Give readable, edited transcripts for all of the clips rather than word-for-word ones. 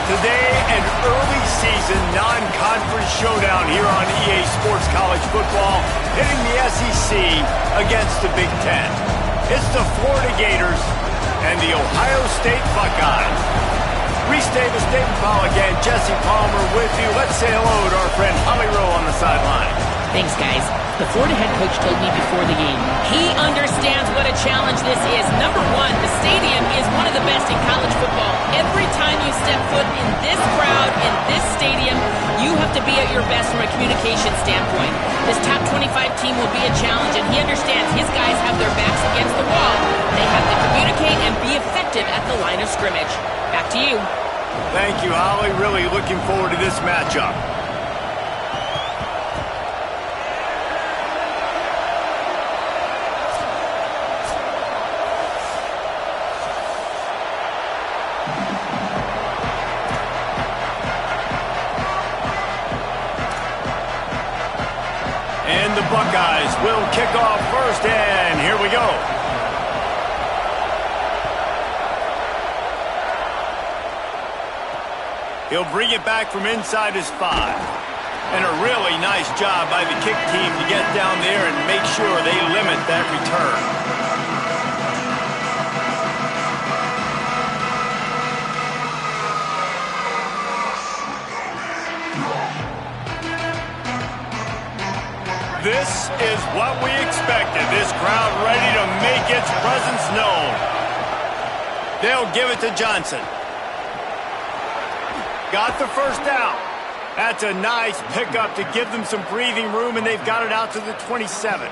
Today, an early season non-conference showdown here on EA Sports College Football, hitting the SEC against the Big Ten. It's the Florida Gators and the Ohio State Buckeyes. Reese Davis, David Powell again, Jesse Palmer with you. Let's say hello to our friend Holly Rowe on the sideline. Thanks, guys. The Florida head coach told me before the game, he understands what a challenge this is. Number one, the stadium is one of the best in college football. Every time you step foot in this crowd, in this stadium, you have to be at your best from a communication standpoint. This top 25 team will be a challenge, and he understands his guys have their backs against the wall. They have to communicate and be effective at the line of scrimmage. Back to you. Thank you, Holly. Really looking forward to this matchup. And the Buckeyes will kick off first, and here we go. He'll bring it back from inside his 5. And a really nice job by the kick team to get down there and make sure they limit that return. This is what we expected. This crowd ready to make its presence known. They'll give it to Johnson. Got the first down. That's a nice pickup to give them some breathing room, and they've got it out to the 27.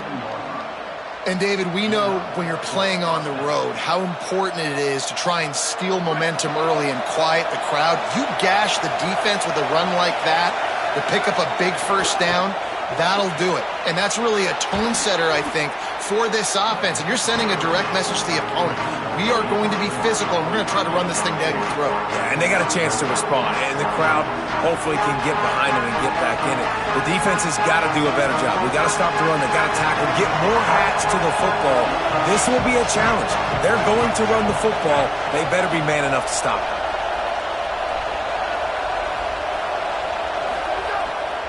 And, David, we know when you're playing on the road how important it is to try and steal momentum early and quiet the crowd. You gash the defense with a run like that to pick up a big first down, that'll do it. And that's really a tone setter, I think, for this offense. And you're sending a direct message to the opponent. We are going to be physical, and we're going to try to run this thing down your throat. Yeah, and they got a chance to respond. And the crowd hopefully can get behind them and get back in it. The defense has got to do a better job. We got to stop the run. They got to tackle, get more hats to the football. This will be a challenge. They're going to run the football. They better be man enough to stop it.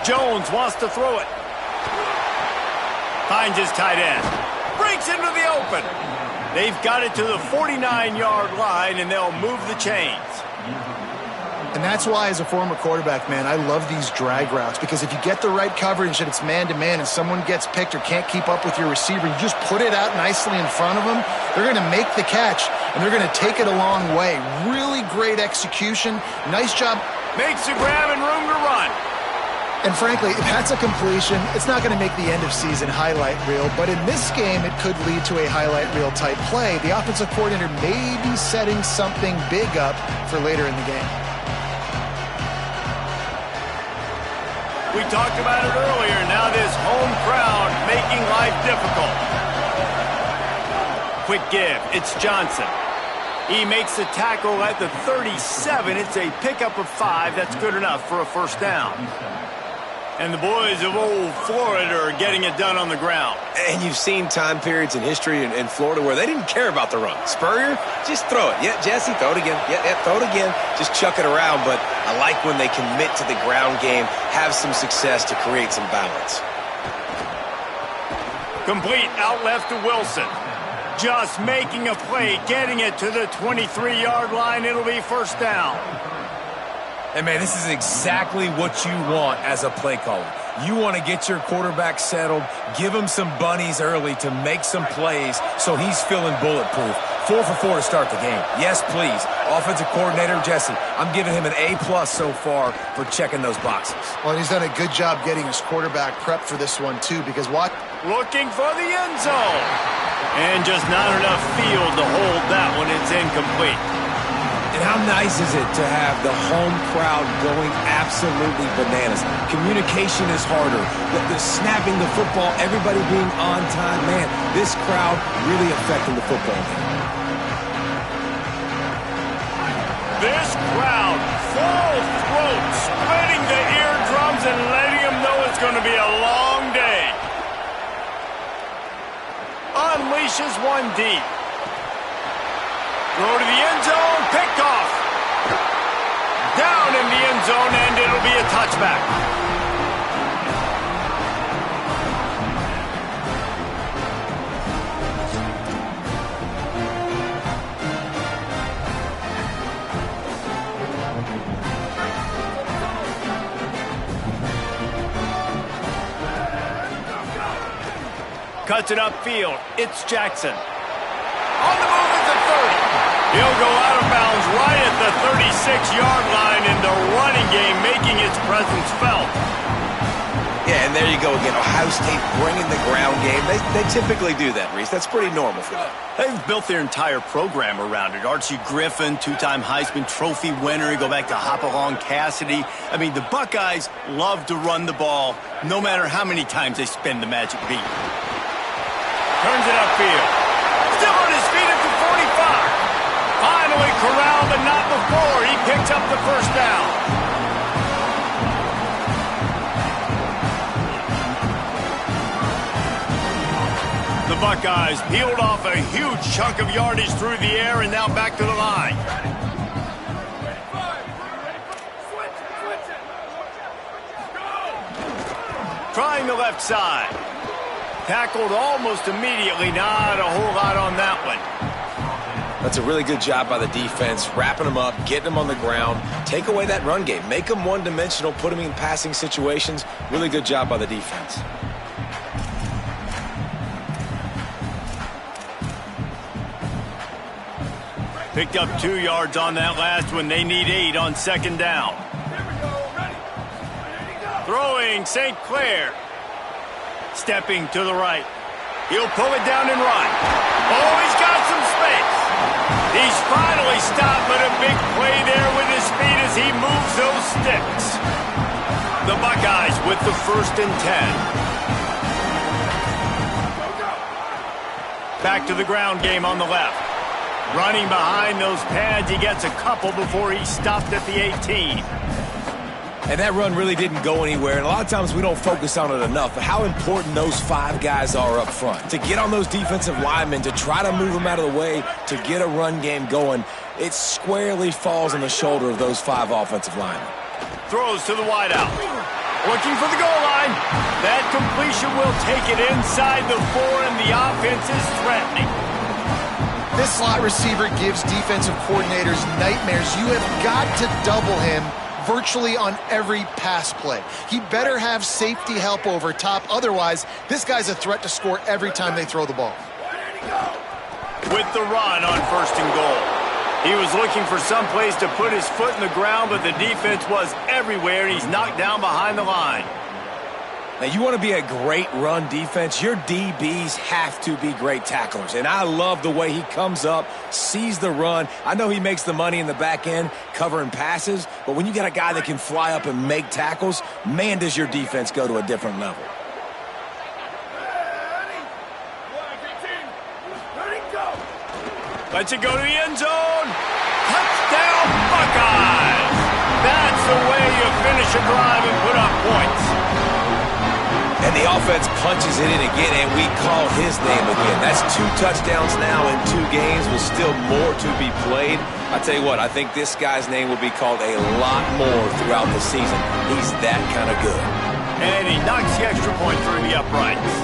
Jones wants to throw it. Finds his tight end. Breaks into the open. They've got it to the 49-yard line, and they'll move the chains. And that's why, as a former quarterback, man, I love these drag routes, because if you get the right coverage and it's man-to-man and someone gets picked or can't keep up with your receiver, you just put it out nicely in front of them, they're going to make the catch, and they're going to take it a long way. Really great execution. Nice job. Makes the grab and room to run. And frankly, if that's a completion, it's not going to make the end-of-season highlight reel. But in this game, it could lead to a highlight reel type play. The offensive coordinator may be setting something big up for later in the game. We talked about it earlier. Now this home crowd making life difficult. Quick give. It's Johnson. He makes the tackle at the 37. It's a pickup of 5. That's good enough for a first down. And the boys of old Florida are getting it done on the ground. And you've seen time periods in history in Florida where they didn't care about the run. Spurrier, just throw it. Yeah, Jesse, throw it again. Yeah, throw it again. Just chuck it around. But I like when they commit to the ground game, have some success to create some balance. Complete out left to Wilson. Just making a play, getting it to the 23-yard line. It'll be first down. And, man, this is exactly what you want as a play caller. You want to get your quarterback settled, give him some bunnies early to make some plays so he's feeling bulletproof. 4 for 4 to start the game. Yes, please. Offensive coordinator Jesse, I'm giving him an A+ so far for checking those boxes. Well, he's done a good job getting his quarterback prepped for this one, too, because what? Looking for the end zone. And just not enough field to hold that one. It's incomplete. And how nice is it to have the home crowd going absolutely bananas? Communication is harder. The snapping the football, everybody being on time. Man, this crowd really affecting the football game. This crowd, full throat, splitting the eardrums and letting them know it's going to be a long day. Unleashes one deep. Throw to the end zone, picked off. Down back. Cuts it upfield. It's Jackson. On the move at the 30. He'll go out of bounds right at the 36-yard line in the running game, making its presence felt. Yeah, and there you go again. Ohio State bringing the ground game. They typically do that, Reese. That's pretty normal for them. They've built their entire program around it. Archie Griffin, two-time Heisman Trophy winner. You go back to Hopalong Cassidy. I mean, the Buckeyes love to run the ball, no matter how many times they spin the magic beat. Turns it upfield. Still on his feet at the 45. Finally corralled, but not before. He picks up the first down. The Buckeyes peeled off a huge chunk of yardage through the air and now back to the line. Trying the left side. Tackled almost immediately. Not a whole lot on that one. That's a really good job by the defense, wrapping them up, getting them on the ground. Take away that run game. Make them one-dimensional, put them in passing situations. Really good job by the defense. Picked up 2 yards on that last one. They need 8 on second down. Throwing St. Clair. Stepping to the right. He'll pull it down and run. Oh, he's got some space. He's finally stopped, but a big play there with his speed as he moves those sticks. The Buckeyes with the 1st and 10. Back to the ground game on the left. Running behind those pads, he gets a couple before he stopped at the 18. And that run really didn't go anywhere, and a lot of times we don't focus on it enough, but how important those 5 guys are up front. To get on those defensive linemen, to try to move them out of the way, to get a run game going, it squarely falls on the shoulder of those 5 offensive linemen. Throws to the wideout. Looking for the goal line. That completion will take it inside the 4, and the offense is threatening. This slot receiver gives defensive coordinators nightmares. You have got to double him virtually on every pass play. He better have safety help over top. Otherwise, this guy's a threat to score every time they throw the ball. With the run on 1st and goal. He was looking for some place to put his foot in the ground, but the defense was everywhere, and he's knocked down behind the line. Now, you want to be a great run defense, your DBs have to be great tacklers. And I love the way he comes up, sees the run. I know he makes the money in the back end covering passes, but when you got a guy that can fly up and make tackles, man, does your defense go to a different level. Lets it go to the end zone. Touchdown, Buckeyes. That's the way you finish a drive and put up points. And the offense punches it in again, and we call his name again. That's 2 touchdowns now in 2 games with still more to be played. I tell you what, I think this guy's name will be called a lot more throughout the season. He's that kind of good. And he knocks the extra point through the uprights.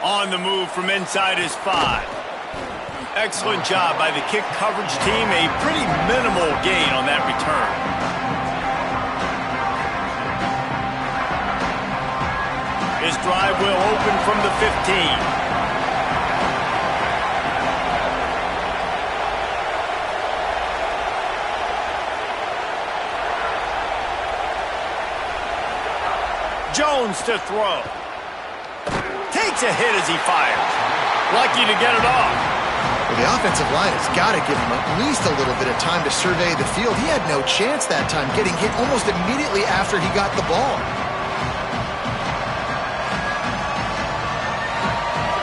On the move from inside his 5. Excellent job by the kick coverage team. A pretty minimal gain on that return. His drive will open from the 15. Jones to throw. Takes a hit as he fires. Lucky to get it off. Well, the offensive line has got to give him at least a little bit of time to survey the field. He had no chance that time, getting hit almost immediately after he got the ball.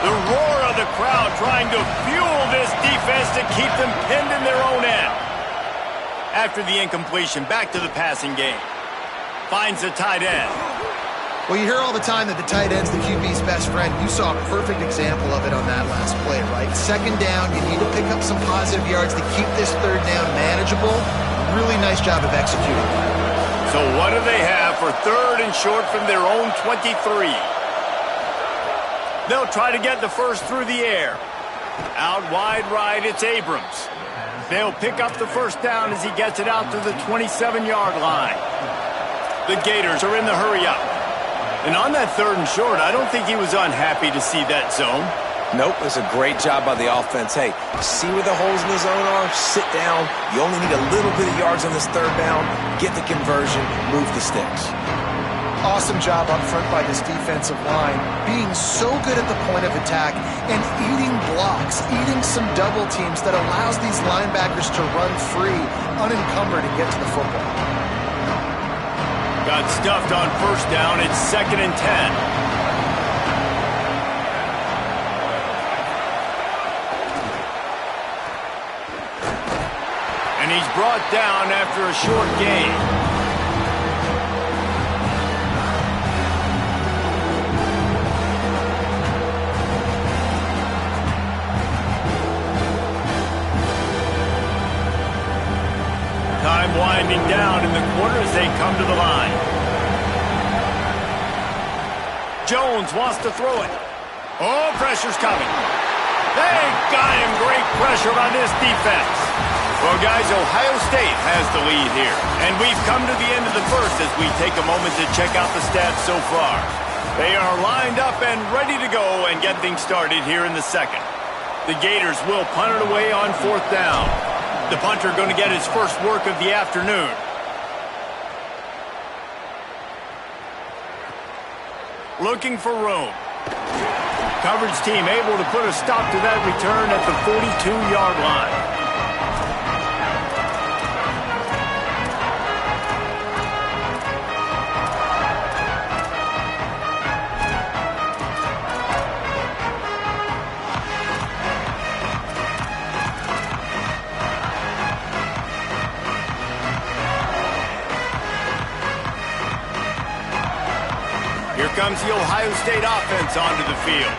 The roar of the crowd trying to fuel this defense to keep them pinned in their own end. After the incompletion, back to the passing game. Finds the tight end. Well, you hear all the time that the tight end's the QB's best friend. You saw a perfect example of it on that last play, right? Second down, you need to pick up some positive yards to keep this third down manageable. Really nice job of executing. So what do they have for third and short from their own 23? They'll try to get the first through the air. Out wide right, it's Abrams. They'll pick up the first down as he gets it out to the 27-yard line. The Gators are in the hurry-up. And on that third and short, I don't think he was unhappy to see that zone. Nope, it's a great job by the offense. Hey, see where the holes in the zone are? Sit down. You only need a little bit of yards on this third down. Get the conversion. Move the sticks. Awesome job up front by this defensive line, being so good at the point of attack and eating blocks, eating some double teams that allows these linebackers to run free, unencumbered, and get to the football. Got stuffed on first down. It's 2nd and 10. And he's brought down after a short gain. Time winding down in the quarter as they come to the line. Jones wants to throw it. Oh, pressure's coming. They got him. Great pressure on this defense. Well, guys, Ohio State has the lead here. And we've come to the end of the first as we take a moment to check out the stats so far. They are lined up and ready to go and get things started here in the second. The Gators will punt it away on fourth down. The punter going to get his first work of the afternoon. Looking for room. Coverage team able to put a stop to that return at the 42-yard line. Here comes the Ohio State offense onto the field.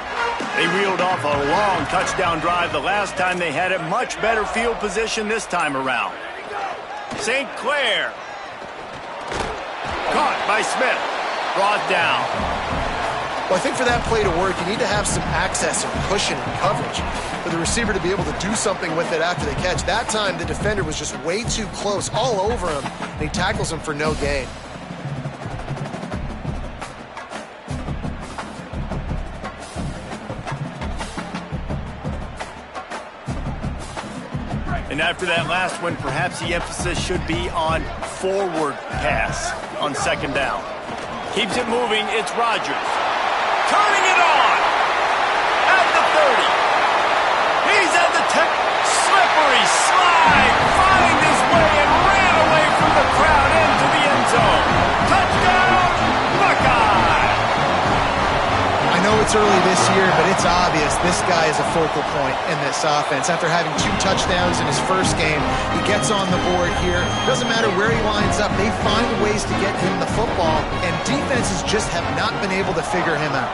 They reeled off a long touchdown drive the last time they had a much better field position this time around. St. Clair. Caught by Smith. Brought down. Well, I think for that play to work, you need to have some access and cushion and coverage for the receiver to be able to do something with it after the catch. That time, the defender was just way too close, all over him, and he tackles him for no gain. And after that last one, perhaps the emphasis should be on forward pass on second down. Keeps it moving. It's Rodgers. Turning it on. At the 30. He's at the 10. Slippery slide. Find his way and ran away from the crowd into the end zone. Touchdown, Buckeye. I know it's early this year, but it's obvious this guy is a focal point in this offense. After having 2 touchdowns in his first game, he gets on the board here. Doesn't matter where he lines up, they find ways to get him the football, and defenses just have not been able to figure him out.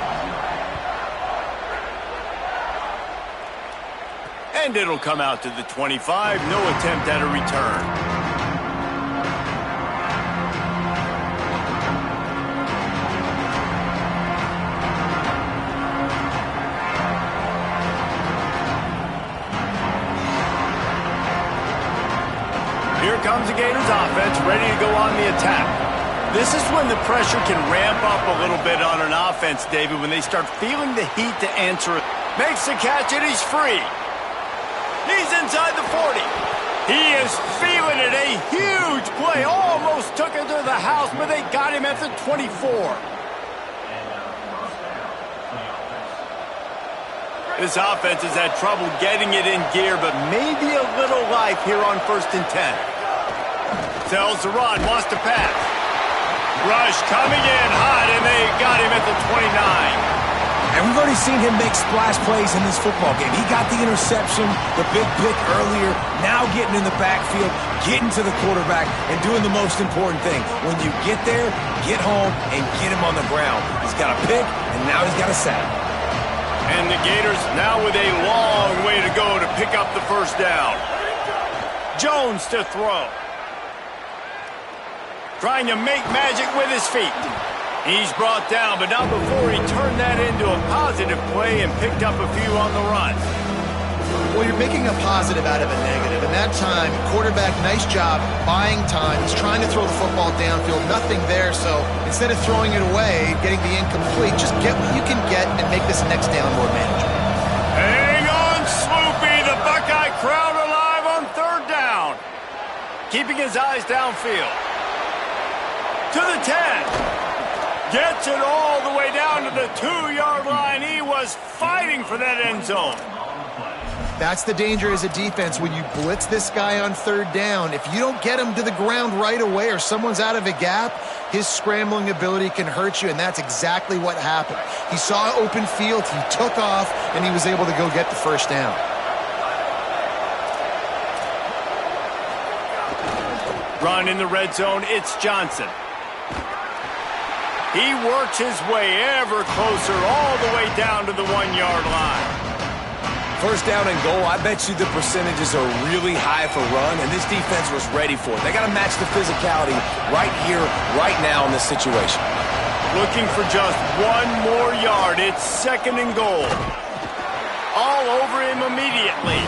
And it'll come out to the 25. No attempt at a return. Here comes the Gators offense, ready to go on the attack. This is when the pressure can ramp up a little bit on an offense, David, when they start feeling the heat to answer it. Makes the catch, and he's free. He's inside the 40. He is feeling it. A huge play. Almost took it to the house, but they got him at the 24. This offense has had trouble getting it in gear, but maybe a little life here on 1st and 10. Tells the run, wants to pass. Rush coming in hot, and they got him at the 29. And we've already seen him make splash plays in this football game. He got the interception, the big pick earlier, now getting in the backfield, getting to the quarterback, and doing the most important thing. When you get there, get home, and get him on the ground. He's got a pick, and now he's got a sack. And the Gators now with a long way to go to pick up the first down. Jones to throw. Trying to make magic with his feet. He's brought down, but not before he turned that into a positive play and picked up a few on the run. Well, you're making a positive out of a negative. And that time, quarterback, nice job buying time. He's trying to throw the football downfield. Nothing there, so instead of throwing it away, getting the incomplete, just get what you can get and make this next down more manageable. Hang on, Sloopy. The Buckeye crowd alive on third down. Keeping his eyes downfield. To the 10. Gets it all the way down to the 2-yard line. He was fighting for that end zone. That's the danger as a defense. When you blitz this guy on third down, if you don't get him to the ground right away or someone's out of a gap, his scrambling ability can hurt you, and that's exactly what happened. He saw open field, he took off, and he was able to go get the first down. Run in the red zone, it's Johnson. He works his way ever closer all the way down to the 1-yard line. First down and goal, I bet you the percentages are really high for run, and this defense was ready for it. They got to match the physicality right here, right now in this situation. Looking for just one more yard. It's second and goal. All over him immediately.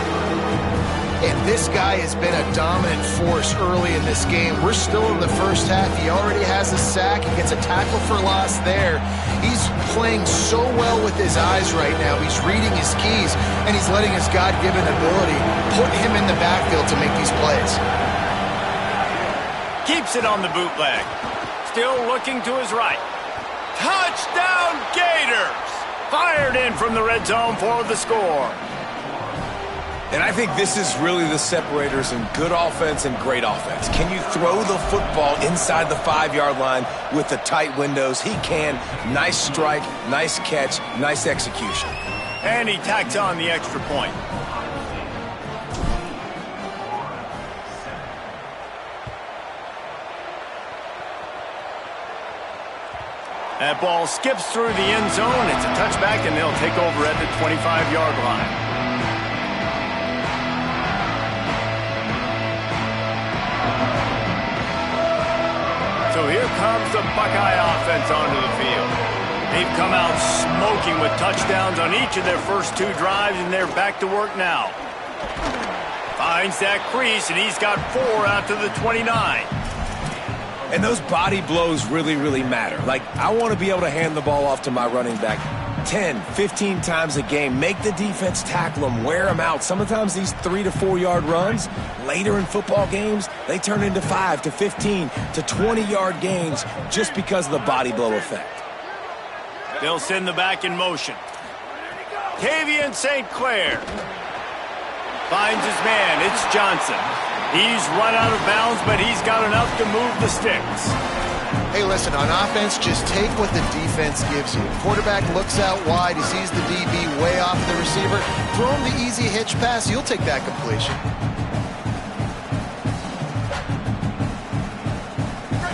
And this guy has been a dominant force early in this game. We're still in the first half. He already has a sack. He gets a tackle for loss there. He's playing so well with his eyes right now. He's reading his keys, and he's letting his God-given ability put him in the backfield to make these plays. Keeps it on the bootleg. Still looking to his right. Touchdown Gators! Fired in from the red zone for the score. And I think this is really the separators in good offense and great offense. Can you throw the football inside the 5-yard line with the tight windows? He can. Nice strike, nice catch, nice execution. And he tacks on the extra point. That ball skips through the end zone. It's a touchback, and they'll take over at the 25-yard line. So here comes the Buckeye offense onto the field. They've come out smoking with touchdowns on each of their first 2 drives, and they're back to work now. Finds that crease, and he's got 4 out to the 29. And those body blows really, really matter. Like, I want to be able to hand the ball off to my running back 10, 15 times a game. Make the defense tackle them, wear them out. Sometimes these 3 to 4 yard runs, later in football games, they turn into 5 to 15 to 20-yard gains just because of the body blow effect. They'll send the back in motion. Tavian St. Clair finds his man. It's Johnson. He's run out of bounds, but he's got enough to move the sticks. Hey, listen, on offense, just take what the defense gives you. Quarterback looks out wide. He sees the DB way off the receiver. Throw him the easy hitch pass. You'll take that completion.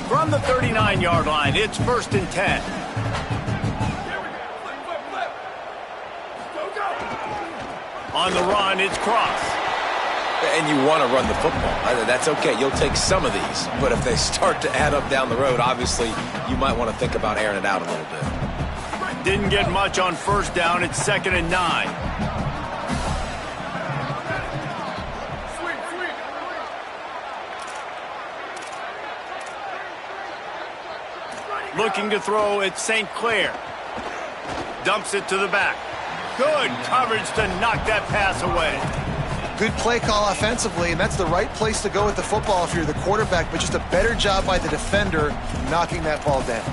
From the 39-yard line, it's 1st and 10. On the run, it's Cross. And you want to run the football. That's okay. You'll take some of these. But if they start to add up down the road, obviously, you might want to think about airing it out a little bit. Didn't get much on first down. It's 2nd and 9. Looking to throw, it's St. Clair. Dumps it to the back. Good coverage to knock that pass away. Good play call offensively, and that's the right place to go with the football if you're the quarterback, but just a better job by the defender knocking that ball down.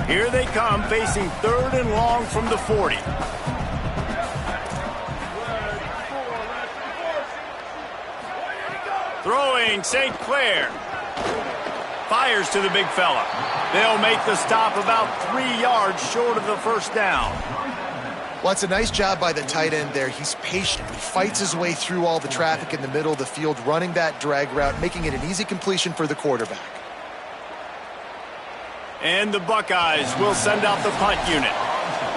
Here they come, facing 3rd and long from the 40. Throwing St. Clair. fires to the big fella. They'll make the stop about 3 yards short of the first down. Well, it's a nice job by the tight end there. He's patient. He fights his way through all the traffic in the middle of the field, running that drag route, making it an easy completion for the quarterback. And the Buckeyes will send out the punt unit.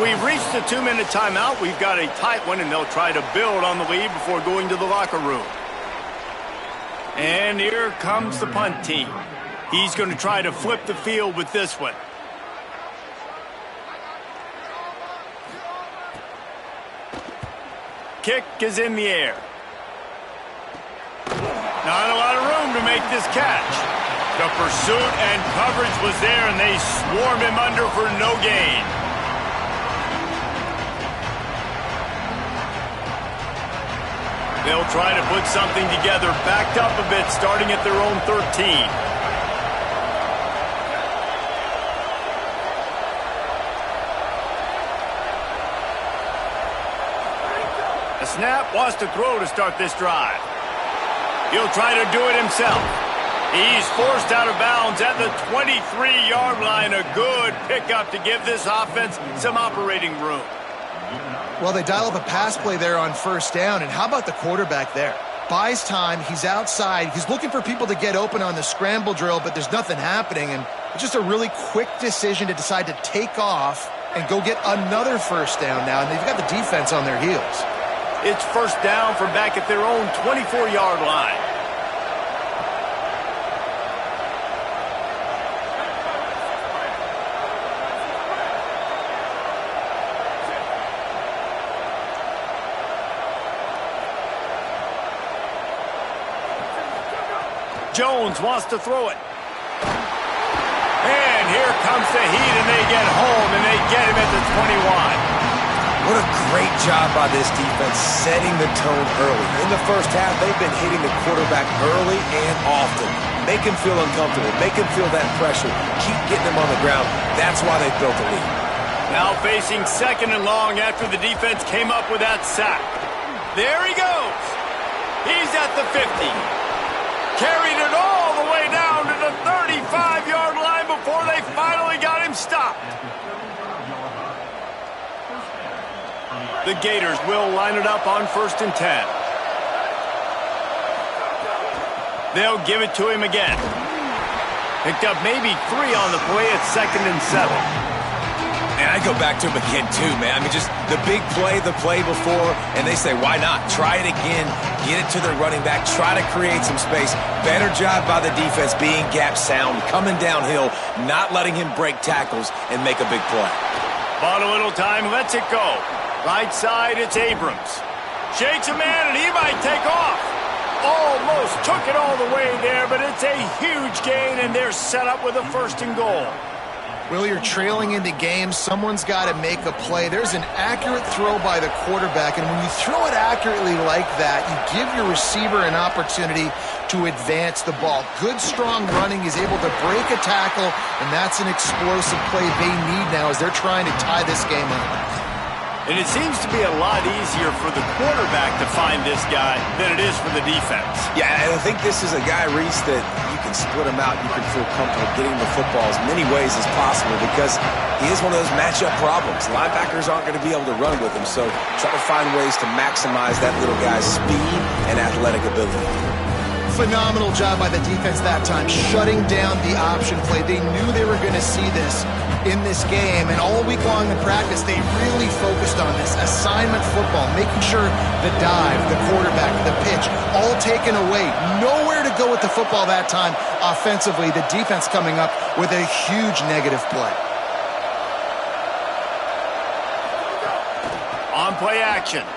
We've reached the 2-minute timeout. We've got a tight one, and they'll try to build on the lead before going to the locker room. And here comes the punt team. He's going to try to flip the field with this one. Kick is in the air. Not a lot of room to make this catch. The pursuit and coverage was there, and they swarmed him under for no gain. They'll try to put something together, backed up a bit, starting at their own 13. The snap wants to throw to start this drive. He'll try to do it himself. He's forced out of bounds at the 23-yard line. A good pickup to give this offense some operating room. Well, they dial up a pass play there on first down, and how about the quarterback there? Buys time, he's outside, he's looking for people to get open on the scramble drill, but there's nothing happening, and it's just a really quick decision to decide to take off and go get another first down now, and they've got the defense on their heels. It's first down from back at their own 24-yard line. Jones wants to throw it. And here comes the heat, and they get home, and they get him at the 21. What a great job by this defense setting the tone early. In the first half, they've been hitting the quarterback early and often. Make him feel uncomfortable. Make him feel that pressure. Keep getting him on the ground. That's why they built the lead. Now facing second and long after the defense came up with that sack. There he goes. He's at the 50. Carried it all the way down to the 35-yard line before they finally got him stopped. The Gators will line it up on 1st and 10. They'll give it to him again. Picked up maybe 3 on the play at 2nd and 7. And I go back to him again, too, man. I mean, just the big play, the play before, and they say, why not? Try it again, get it to their running back, try to create some space. Better job by the defense being gap sound, coming downhill, not letting him break tackles and make a big play. Bought a little time, lets it go. Right side, it's Abrams. Shakes a man, and he might take off. Almost took it all the way there, but it's a huge gain, and they're set up with a 1st and goal. Will, you're trailing into games. Someone's got to make a play. There's an accurate throw by the quarterback, and when you throw it accurately like that, you give your receiver an opportunity to advance the ball. Good, strong running. He's able to break a tackle, and that's an explosive play they need now as they're trying to tie this game up. And it seems to be a lot easier for the quarterback to find this guy than it is for the defense. Yeah, and I think this is a guy, Reese, that you can split him out. You can feel comfortable getting the football as many ways as possible because he is one of those matchup problems. Linebackers aren't going to be able to run with him, so try to find ways to maximize that little guy's speed and athletic ability. Phenomenal job by the defense that time, shutting down the option play. They knew they were going to see this in this game, and all week long in practice, they really focused on this. Assignment football, making sure the dive, the quarterback, the pitch, all taken away. Nowhere to go with the football that time offensively. The defense coming up with a huge negative play. On play action.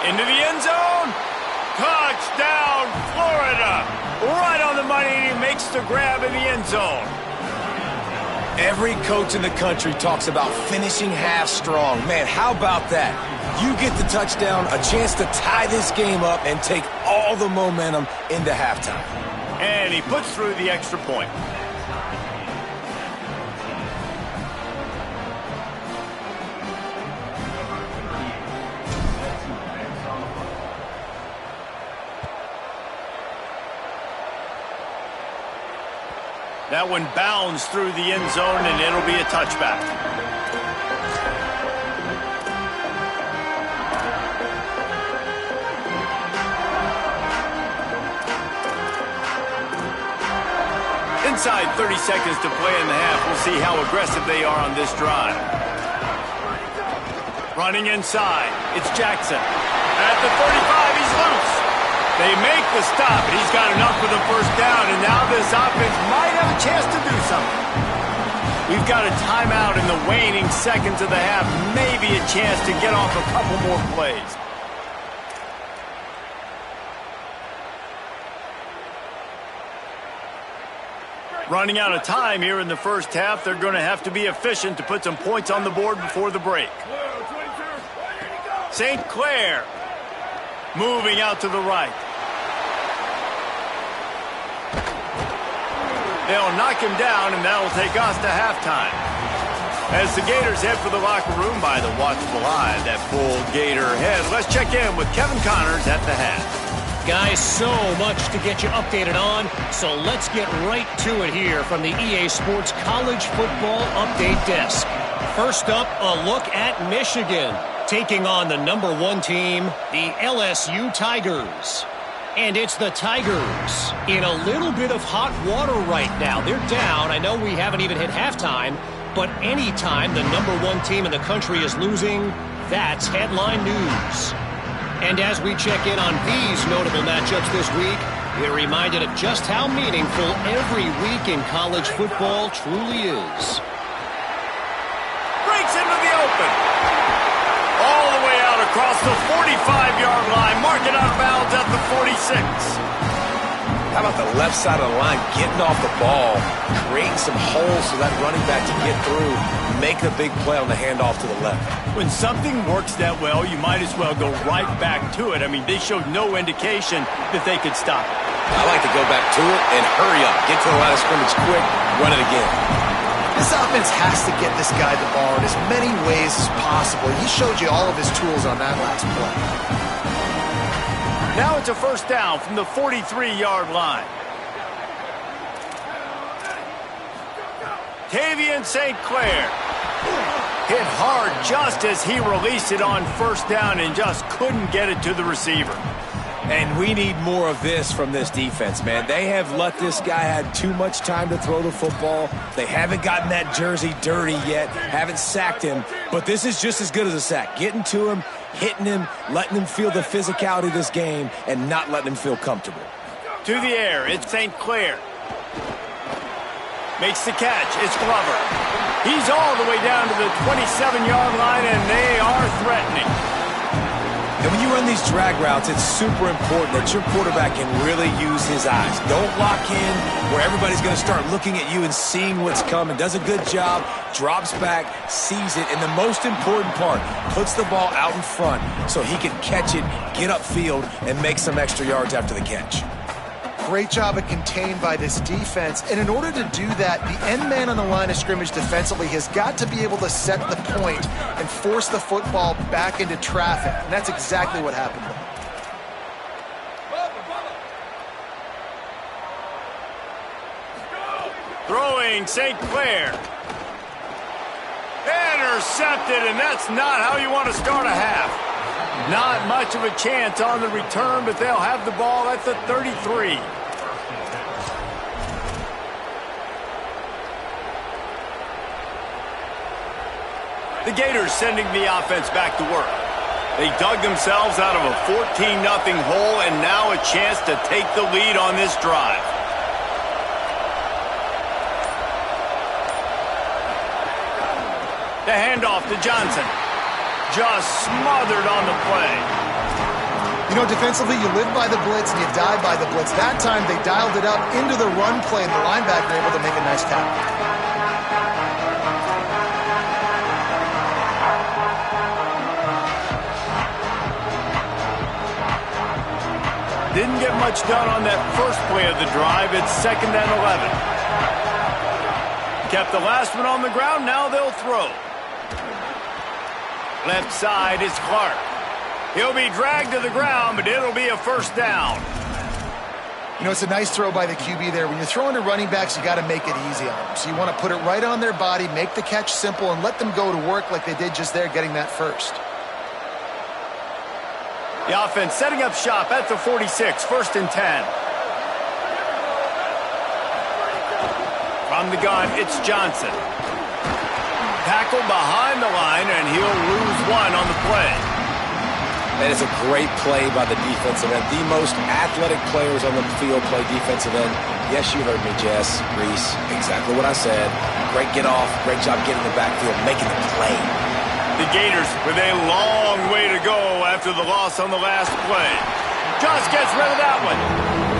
Into the end zone. Touchdown, Florida. Right on the money, and he makes the grab in the end zone. Every coach in the country talks about finishing half strong. Man, how about that? You get the touchdown, a chance to tie this game up and take all the momentum into halftime. And he puts through the extra point. That one bounds through the end zone, and it'll be a touchback. Inside 30 seconds to play in the half. We'll see how aggressive they are on this drive. Running inside. It's Jackson. At the 35, he's loose. They make the stop, and he's got enough for the first down, and now this offense might have a chance to do something. We've got a timeout in the waning seconds of the half. Maybe a chance to get off a couple more plays. Running out of time here in the first half. They're going to have to be efficient to put some points on the board before the break. St. Clair moving out to the right. They'll knock him down, and that'll take us to halftime. As the Gators head for the locker room by the watchful eye, that full Gator head. Let's check in with Kevin Connors at the half. Guys, so much to get you updated on, so let's get right to it here from the EA Sports College Football Update Desk. First up, a look at Michigan, taking on the #1 team, the LSU Tigers. And it's the Tigers in a little bit of hot water right now. They're down. I know we haven't even hit halftime, but anytime the #1 team in the country is losing, that's headline news. And as we check in on these notable matchups this week, we're reminded of just how meaningful every week in college football truly is. Breaks into the open. All the way out across the 45-yard line. Mark it out of bounds at the 46. How about the left side of the line getting off the ball, creating some holes so that running back can get through, making a big play on the handoff to the left. When something works that well, you might as well go right back to it. I mean, they showed no indication that they could stop it. I like to go back to it and hurry up. Get to the line of scrimmage quick, run it again. This offense has to get this guy the ball in as many ways as possible. He showed you all of his tools on that last play. Now it's a first down from the 43-yard line. Tavian St. Clair hit hard just as he released it on first down and just couldn't get it to the receiver. And we need more of this from this defense, man. They have let this guy have too much time to throw the football. They haven't gotten that jersey dirty yet, haven't sacked him, but this is just as good as a sack. Getting to him, hitting him, letting him feel the physicality of this game, and not letting him feel comfortable. To the air, it's St. Clair. Makes the catch, it's Glover. He's all the way down to the 27-yard line, and they are threatening. And when you run these drag routes, it's super important that your quarterback can really use his eyes. Don't lock in where everybody's going to start looking at you and seeing what's coming. Does a good job, drops back, sees it, and the most important part, puts the ball out in front so he can catch it, get upfield, and make some extra yards after the catch. Great job of contained by this defense. And in order to do that, the end man on the line of scrimmage defensively has got to be able to set the point and force the football back into traffic. And that's exactly what happened. Throwing St. Clair. Intercepted, and that's not how you want to start a half. Not much of a chance on the return, but they'll have the ball at the 33. The Gators sending the offense back to work. They dug themselves out of a 14-0 hole, and now a chance to take the lead on this drive. The handoff to Johnson. Just smothered on the play. You know, defensively, you live by the blitz and you die by the blitz. That time, they dialed it up into the run play, and the linebacker able to make a nice tackle. Didn't get much done on that first play of the drive. It's 2nd and 11. Kept the last one on the ground. Now they'll throw. Left side is Clark. He'll be dragged to the ground, but it'll be a first down. You know, it's a nice throw by the QB there. When you're throwing to running backs, you got to make it easy on them. So you want to put it right on their body, make the catch simple, and let them go to work like they did just there, getting that first. The offense setting up shop at the 46, 1st and 10. From the gun, it's Johnson. Tackled behind the line, and he'll lose one on the play. That is a great play by the defensive end. The most athletic players on the field play defensive end. Yes, you heard me, Jess, Reese. Exactly what I said. Great get off. Great job getting the backfield, making the play. The Gators with a long way to go after the loss on the last play. Josh gets rid of that one.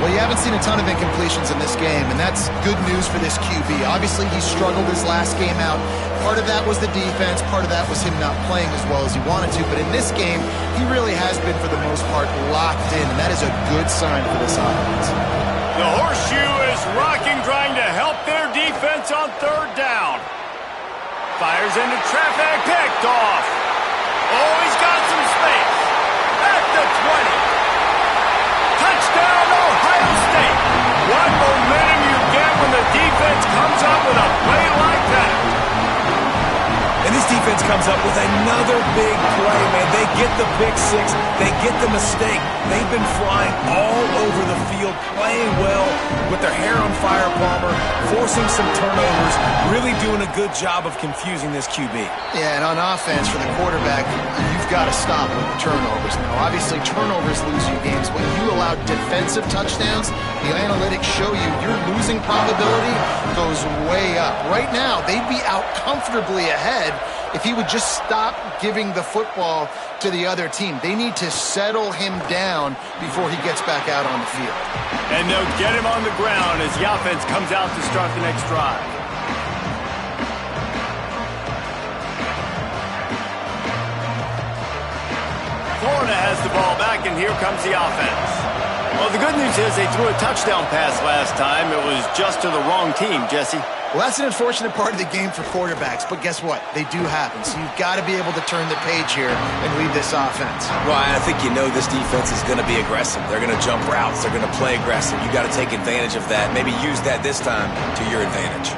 Well, you haven't seen a ton of incompletions in this game, and that's good news for this QB. Obviously, he struggled his last game out. Part of that was the defense. Part of that was him not playing as well as he wanted to. But in this game, he really has been, for the most part, locked in, and that is a good sign for this offense. The horseshoe is rocking, trying to help their defense on 3rd down. Fires into traffic, picked off. Oh, he's got some space. At the 20. Touchdown, Ohio State. What momentum you get when the defense comes up with a play like that. And this defense comes up with another big play, man. They get the pick six. They get the mistake. They've been flying all over the field, playing well with their hair on fire, Palmer, forcing some turnovers, really doing a good job of confusing this QB. Yeah, and on offense for the quarterback, you've got to stop with the turnovers. Now, obviously, turnovers lose you games. When you allow defensive touchdowns, the analytics show you your losing probability goes way up. Right now, they'd be out comfortably ahead if he would just stop giving the football to the other team. They need to settle him down before he gets back out on the field. And they'll get him on the ground as the offense comes out to start the next drive. Florida has the ball back, and here comes the offense. Well, the good news is they threw a touchdown pass last time. It was just to the wrong team, Jesse. Well, that's an unfortunate part of the game for quarterbacks, but guess what? They do happen, so you've got to be able to turn the page here and lead this offense. Well, I think you know this defense is going to be aggressive. They're going to jump routes. They're going to play aggressive. You got to take advantage of that. Maybe use that this time to your advantage.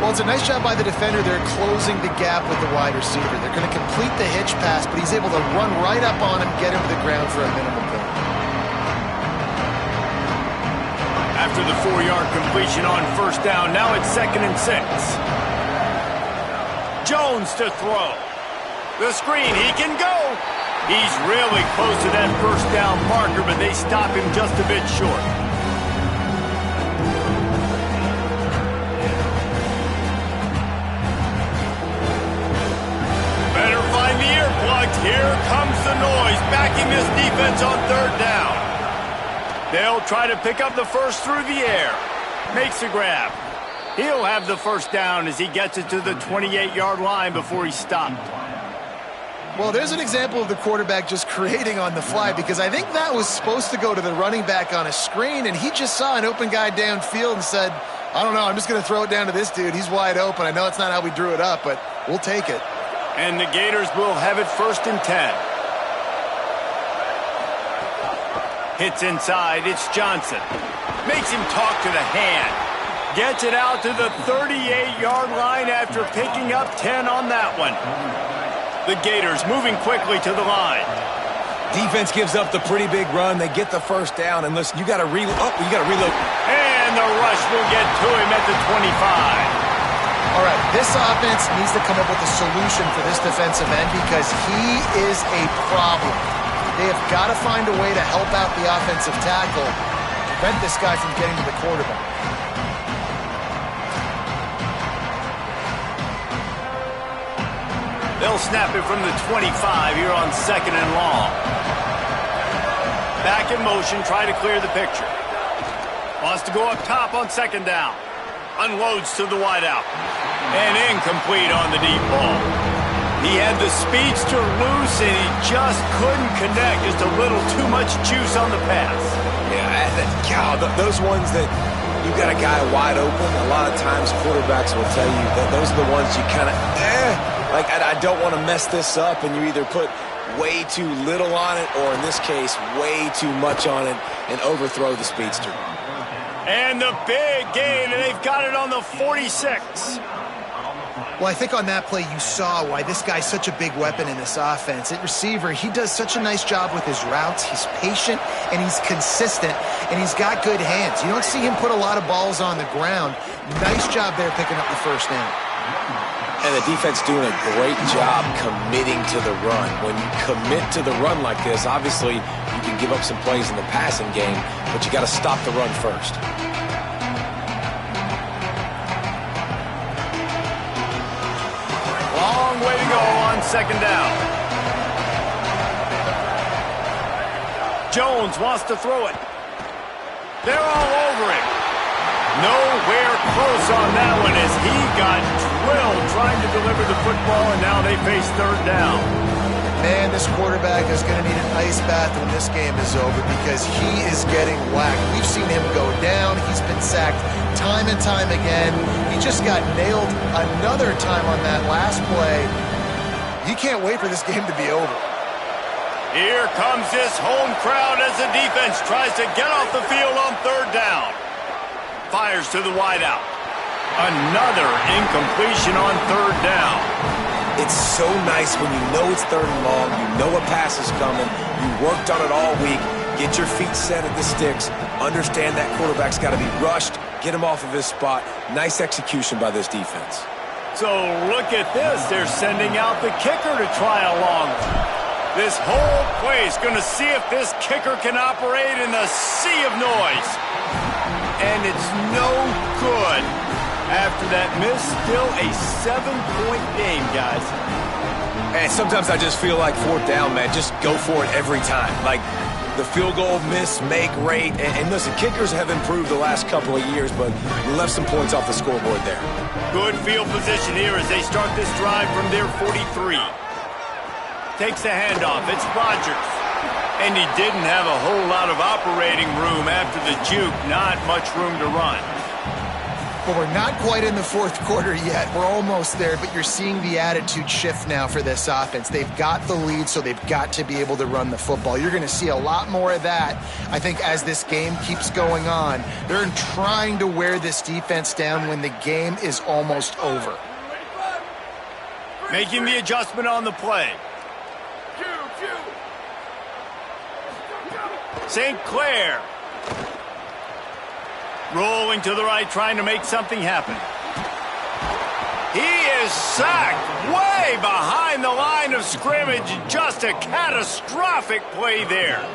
Well, it's a nice job by the defender. They're closing the gap with the wide receiver. They're going to complete the hitch pass, but he's able to run right up on him, get him to the ground for a minimum gain. After the 4-yard completion on 1st down, now it's 2nd and 6. Jones to throw. The screen, he can go. He's really close to that 1st down marker, but they stop him just a bit short. Better find the earplugs. Here comes the noise, backing this defense on 3rd down. They'll try to pick up the first through the air. Makes the grab. He'll have the 1st down as he gets it to the 28-yard line before he's stopped. Well, there's an example of the quarterback just creating on the fly, because I think that was supposed to go to the running back on a screen, and he just saw an open guy downfield and said, I don't know, I'm just going to throw it down to this dude. He's wide open. I know it's not how we drew it up, but we'll take it. And the Gators will have it 1st and 10. Hits inside, it's Johnson. Makes him talk to the hand. Gets it out to the 38-yard line after picking up 10 on that one. The Gators moving quickly to the line. Defense gives up the pretty big run. They get the 1st down, and listen, you got to reload. You got to reload. And the rush will get to him at the 25. All right, this offense needs to come up with a solution for this defensive end, because he is a problem. They have got to find a way to help out the offensive tackle, prevent this guy from getting to the quarterback. They'll snap it from the 25 here on 2nd and long. Back in motion, try to clear the picture. Wants to go up top on 2nd down. Unloads to the wideout. And incomplete on the deep ball. He had the speedster loose, and he just couldn't connect. Just a little too much juice on the pass. Yeah, those ones that you've got a guy wide open, a lot of times quarterbacks will tell you that those are the ones you kind of, like I don't want to mess this up, and you either put way too little on it, or in this case, way too much on it, and overthrow the speedster. And the big gain, and they've got it on the 46. Well, I think on that play you saw why this guy's such a big weapon in this offense. At receiver, he does such a nice job with his routes. He's patient, and he's consistent, and he's got good hands. You don't see him put a lot of balls on the ground. Nice job there picking up the first down. And the defense doing a great job committing to the run. When you commit to the run like this, obviously you can give up some plays in the passing game, but you got to stop the run first. Long way to go on second down. Jones wants to throw it. They're all over it. Nowhere close on that one as he got drilled trying to deliver the football, and now they face third down. Man, this quarterback is going to need an ice bath when this game is over because he is getting whacked. We've seen him go down. He's been sacked time and time again. He just got nailed another time on that last play. You can't wait for this game to be over. Here comes this home crowd as the defense tries to get off the field on third down. Fires to the wideout. Another incompletion on third down. It's so nice when you know it's third and long, you know a pass is coming, you worked on it all week, get your feet set at the sticks, understand that quarterback's got to be rushed, get him off of his spot. Nice execution by this defense. So look at this. They're sending out the kicker to try a long one. This whole play is going to see if this kicker can operate in the sea of noise. And it's no good. After that miss, still a 7-point game, guys. And sometimes I just feel like fourth down, man, just go for it every time. Like the field goal miss, make rate. And listen, kickers have improved the last couple of years, but you left some points off the scoreboard there. Good field position here as they start this drive from their 43. Takes the handoff. It's Rodgers. And he didn't have a whole lot of operating room after the juke. Not much room to run. Well, we're not quite in the fourth quarter yet. We're almost there, but you're seeing the attitude shift now for this offense. They've got the lead, so they've got to be able to run the football. You're going to see a lot more of that, I think, as this game keeps going on. They're trying to wear this defense down when the game is almost over. Making the adjustment on the play. St. Clair. Rolling to the right, trying to make something happen. He is sacked way behind the line of scrimmage. Just a catastrophic play there.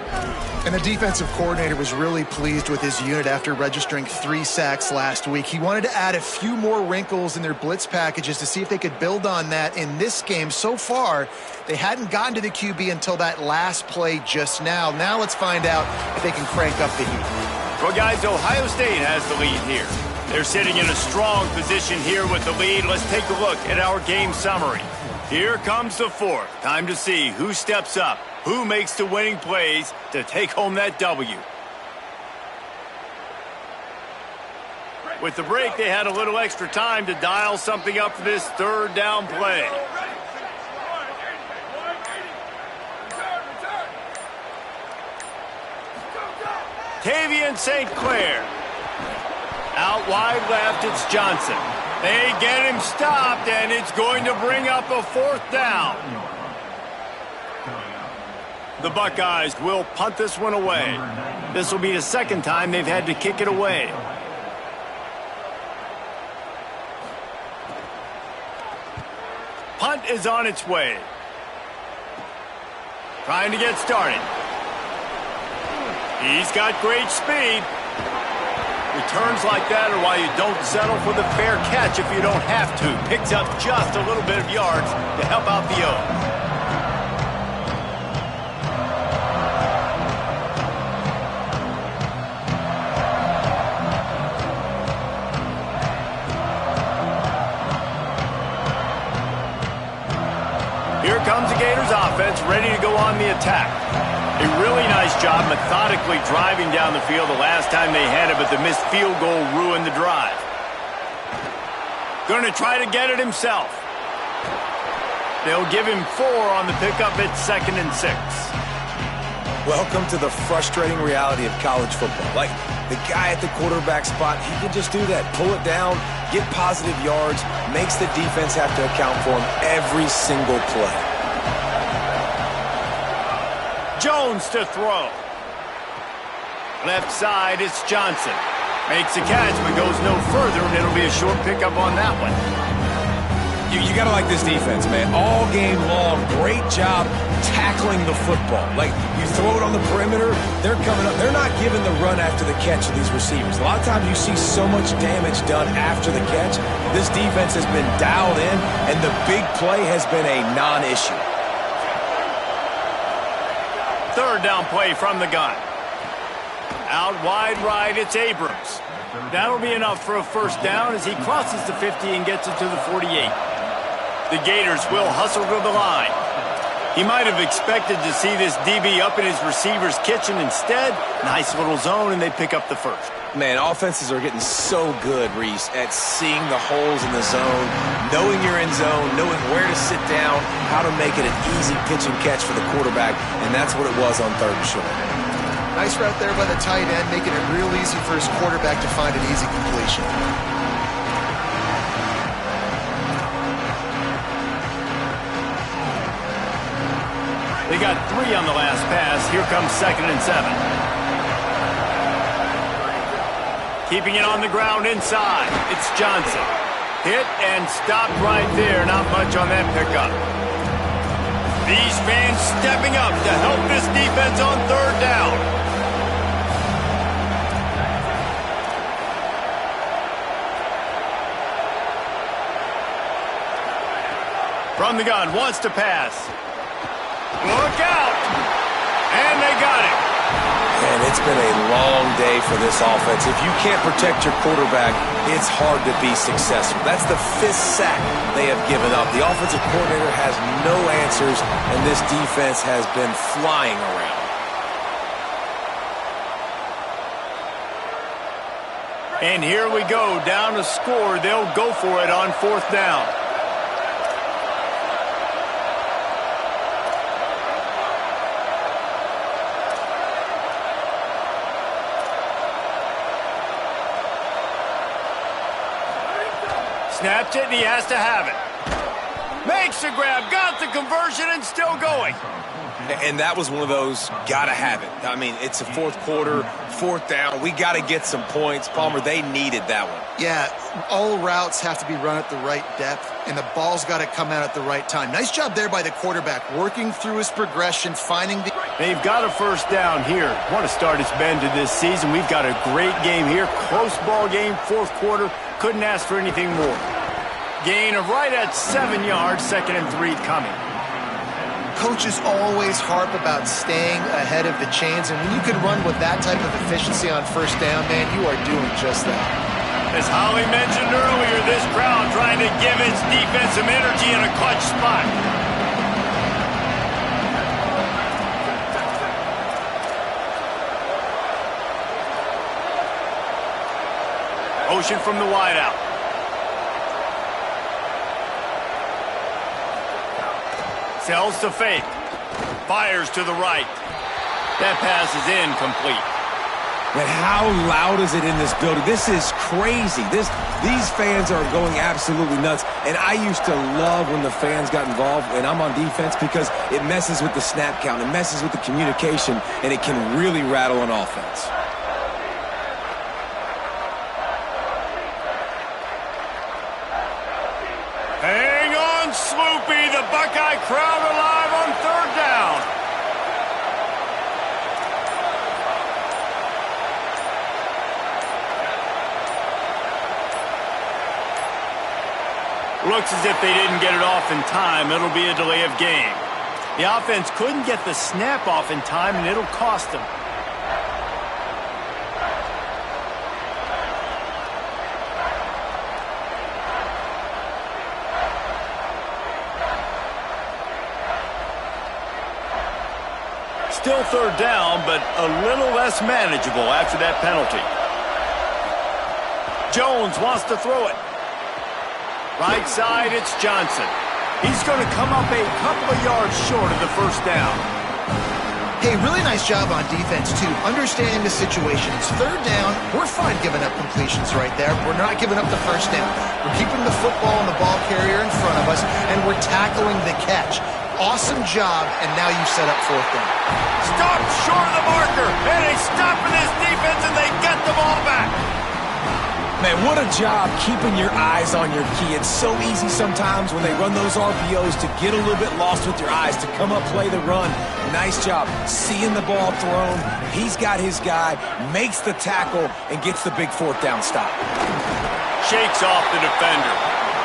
And the defensive coordinator was really pleased with his unit after registering 3 sacks last week. He wanted to add a few more wrinkles in their blitz packages to see if they could build on that in this game. So far, they hadn't gotten to the QB until that last play just now. Now let's find out if they can crank up the heat. Well, guys, Ohio State has the lead here. They're sitting in a strong position here with the lead. Let's take a look at our game summary. Here comes the fourth. Time to see who steps up, who makes the winning plays to take home that W. With the break, they had a little extra time to dial something up for this third down play. Tavian St. Clair. Out wide left, it's Johnson. They get him stopped, and it's going to bring up a fourth down. The Buckeyes will punt this one away. This will be the second time they've had to kick it away. Punt is on its way. Trying to get started. He's got great speed. Returns like that are why you don't settle for the fair catch if you don't have to. Picks up just a little bit of yards to help out the O's. Here comes the Gators offense, ready to go on the attack. A really nice job methodically driving down the field the last time they had it, but the missed field goal ruined the drive. Going to try to get it himself. They'll give him 4 on the pickup at 2nd and 6. Welcome to the frustrating reality of college football. Like, the guy at the quarterback spot, he can just do that. Pull it down, get positive yards, makes the defense have to account for him every single play. Jones to throw. Left side, it's Johnson. Makes a catch, but goes no further, and it'll be a short pickup on that one. You got to like this defense, man. All game long, great job tackling the football. Like, you throw it on the perimeter, they're coming up. They're not giving the run after the catch to these receivers. A lot of times you see so much damage done after the catch. This defense has been dialed in, and the big play has been a non-issue. Third down play from the gun. Out wide right, it's Abrams. That'll be enough for a first down as he crosses the 50 and gets it to the 48. The Gators will hustle to the line. He might have expected to see this DB up in his receiver's kitchen. Instead, nice little zone, and they pick up the first. Man, offenses are getting so good, Reese, at seeing the holes in the zone, knowing you're in zone, knowing where to sit down, how to make it an easy pitch and catch for the quarterback, and that's what it was on third and short. Nice route there by the tight end, making it real easy for his quarterback to find an easy completion. They got 3 on the last pass. Here comes 2nd and 7. Keeping it on the ground inside. It's Johnson. Hit and stopped right there. Not much on that pickup. These fans stepping up to help this defense on third down. From the gun, wants to pass. Look out! And they got it. And it's been a long day for this offense. If you can't protect your quarterback, it's hard to be successful. That's the 5th sack they have given up. The offensive coordinator has no answers, and this defense has been flying around. And here we go, down to score. They'll go for it on 4th down. Snapped it, and he has to have it. Makes the grab, got the conversion, and still going. And that was one of those gotta have it. I mean, it's a 4th quarter, 4th down. We got to get some points. Palmer, they needed that one. Yeah, all routes have to be run at the right depth, and the ball's got to come out at the right time. Nice job there by the quarterback, working through his progression, finding the... They've got a first down here. Want to start its bend to this season. We've got a great game here. Close ball game, 4th quarter. Couldn't ask for anything more. Gain of right at 7 yards, 2nd and 3 coming. Coaches always harp about staying ahead of the chains, and when you can run with that type of efficiency on first down, man, you are doing just that. As Holly mentioned earlier, this crowd trying to give its defense some energy in a clutch spot. Motion from the wideout. Sells to fake. Fires to the right. That pass is incomplete. Man, how loud is it in this building? This is crazy. These fans are going absolutely nuts. And I used to love when the fans got involved when I'm on defense because it messes with the snap count. It messes with the communication, and it can really rattle an offense. Hang on, Sloopy. The Buckeye crowd alive on third down. Looks as if they didn't get it off in time. It'll be a delay of game. The offense couldn't get the snap off in time, and it'll cost them. Still third down, but a little less manageable after that penalty. Jones wants to throw it. Right side, it's Johnson. He's going to come up a couple of yards short of the first down. Hey, really nice job on defense, too. Understanding the situation. It's third down. We're fine giving up completions right there. We're not giving up the first down. We're keeping the football and the ball carrier in front of us, and we're tackling the catch. Awesome job, and now you set up fourth down. Stop short of the marker, and they stop for this defense, and they get the ball back. Man, what a job keeping your eyes on your key. It's so easy sometimes when they run those RPOs to get a little bit lost with your eyes, to come up, play the run. Nice job seeing the ball thrown. He's got his guy, makes the tackle, and gets the big fourth down stop. Shakes off the defender.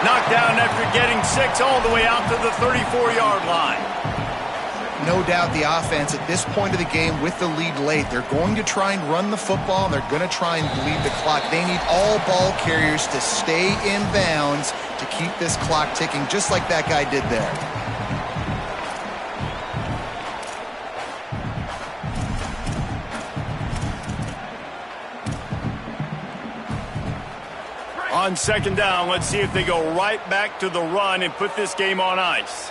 Knocked down after getting 6 all the way out to the 34-yard line. No doubt the offense at this point of the game with the lead late, they're going to try and run the football, and they're going to try and bleed the clock. They need all ball carriers to stay in bounds to keep this clock ticking, just like that guy did there. On second down, let's see if they go right back to the run and put this game on ice.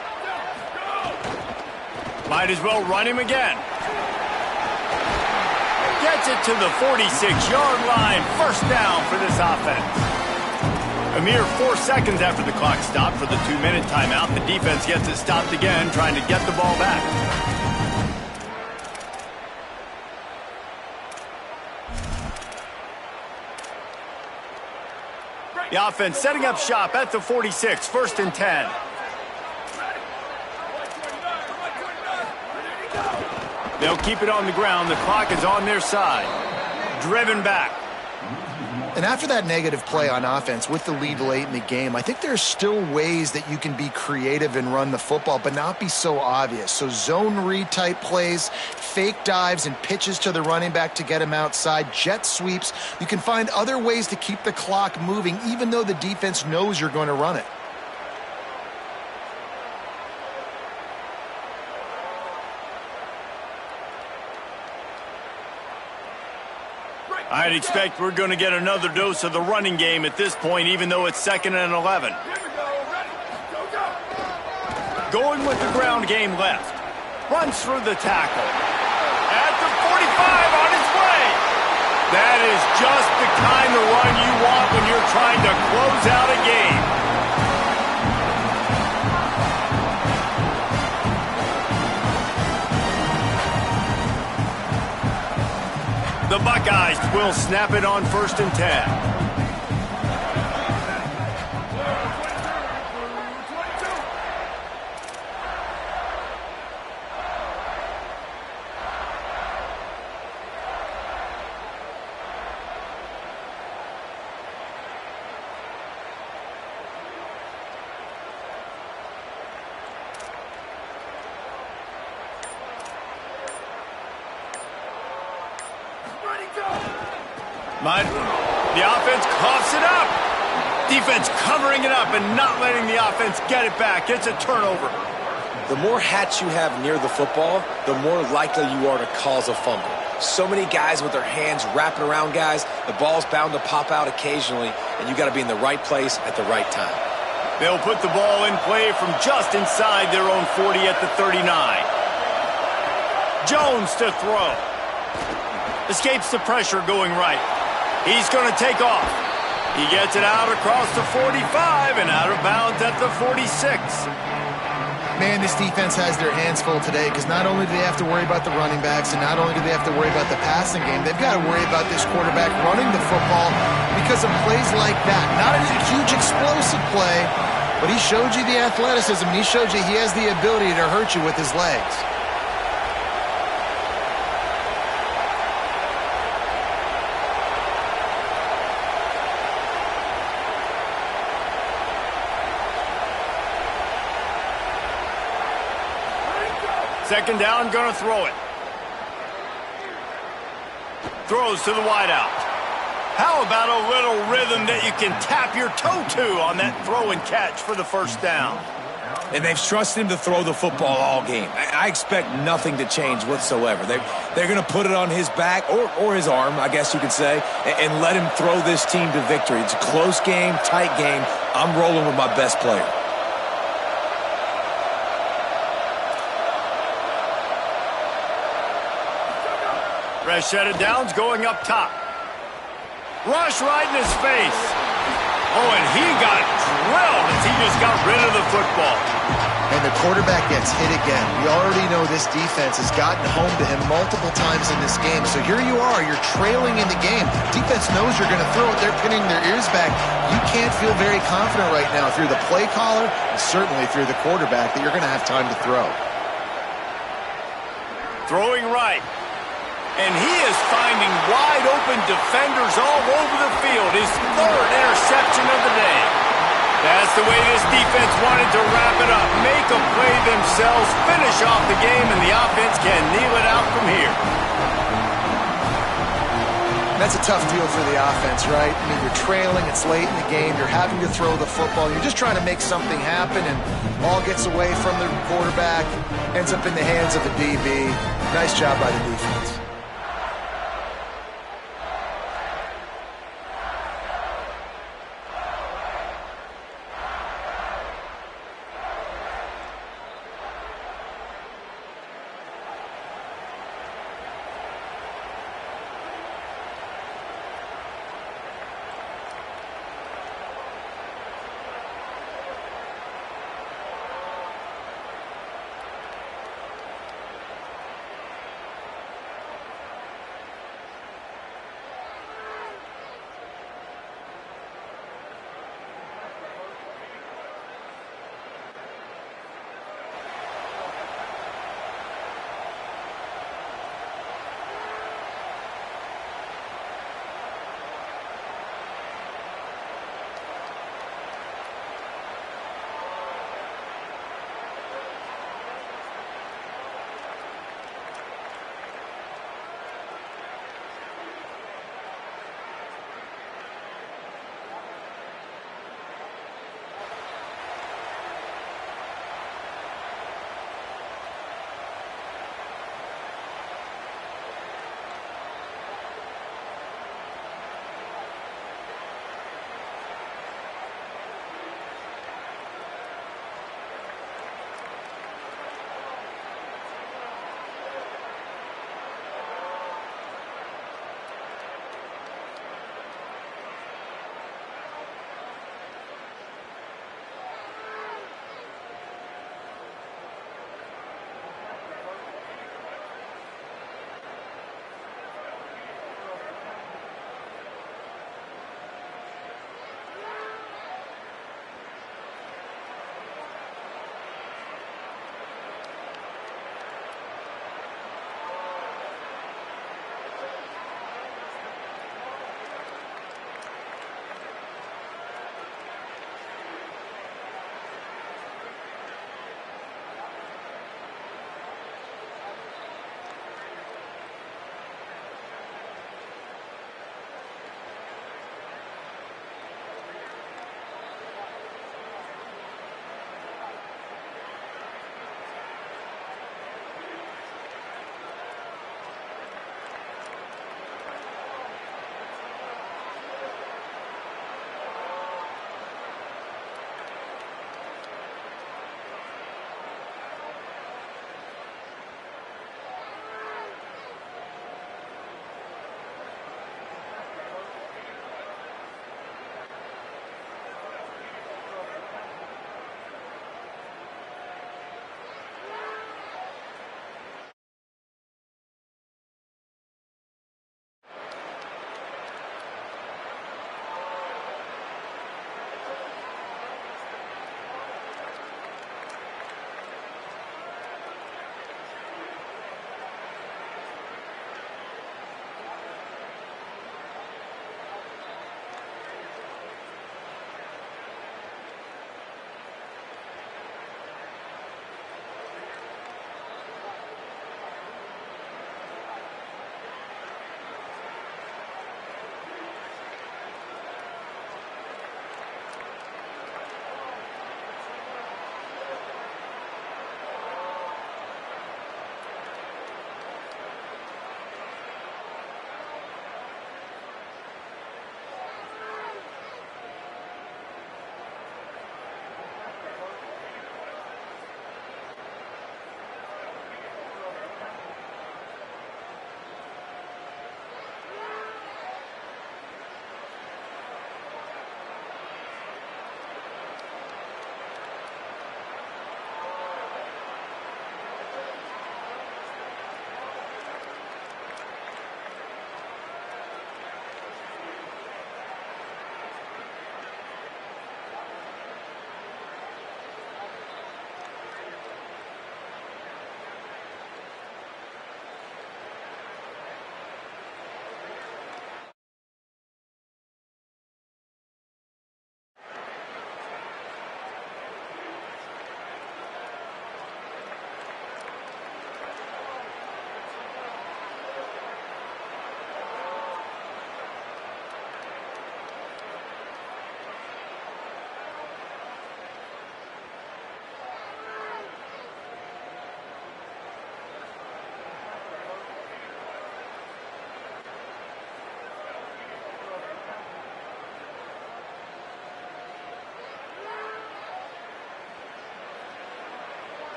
Might as well run him again. Gets it to the 46-yard line. First down for this offense. A mere 4 seconds after the clock stopped for the 2-minute timeout, the defense gets it stopped again, trying to get the ball back. The offense setting up shop at the 46, 1st and 10. They'll keep it on the ground. The clock is on their side. Driven back. And after that negative play on offense with the lead late in the game, I think there's still ways that you can be creative and run the football, but not be so obvious. So zone read type plays, fake dives and pitches to the running back to get him outside, jet sweeps. You can find other ways to keep the clock moving, even though the defense knows you're going to run it. I'd expect we're going to get another dose of the running game at this point, even though it's 2nd and 11. Going with the ground game left. Runs through the tackle. At the 45 on his way. That is just the kind of run you want when you're trying to close out a game. The Buckeyes will snap it on 1st and 10. The offense coughs it up. Defense covering it up and not letting the offense get it back. It's a turnover. The more hats you have near the football, the more likely you are to cause a fumble. So many guys with their hands wrapping around guys, the ball's bound to pop out occasionally, and you got to be in the right place at the right time. They'll put the ball in play from just inside their own 40 at the 39. Jones to throw. Escapes the pressure going right. He's going to take off. He gets it out across the 45 and out of bounds at the 46. Man, this defense has their hands full today because not only do they have to worry about the running backs and not only do they have to worry about the passing game, they've got to worry about this quarterback running the football because of plays like that. Not a huge explosive play, but he showed you the athleticism. He showed you he has the ability to hurt you with his legs. Second down, going to throw it. Throws to the wideout. How about a little rhythm that you can tap your toe to on that throw and catch for the first down? And they've trusted him to throw the football all game. I expect nothing to change whatsoever. They're going to put it on his back or his arm, I guess you could say, and let him throw this team to victory. It's a close game, tight game. I'm rolling with my best player. Fresh set of downs going up top. Rush right in his face. Oh, and he got drilled as he just got rid of the football. And the quarterback gets hit again. We already know this defense has gotten home to him multiple times in this game. So here you are, you're trailing in the game. Defense knows you're going to throw it. They're pinning their ears back. You can't feel very confident right now if you're the play caller, and certainly if you're the quarterback, that you're going to have time to throw. Throwing right. And he is finding wide open defenders all over the field. His third interception of the day. That's the way this defense wanted to wrap it up. Make a play themselves, finish off the game, and the offense can kneel it out from here. That's a tough deal for the offense, right? I mean, you're trailing, it's late in the game, you're having to throw the football, you're just trying to make something happen, and ball gets away from the quarterback, ends up in the hands of the DB. Nice job by the defense.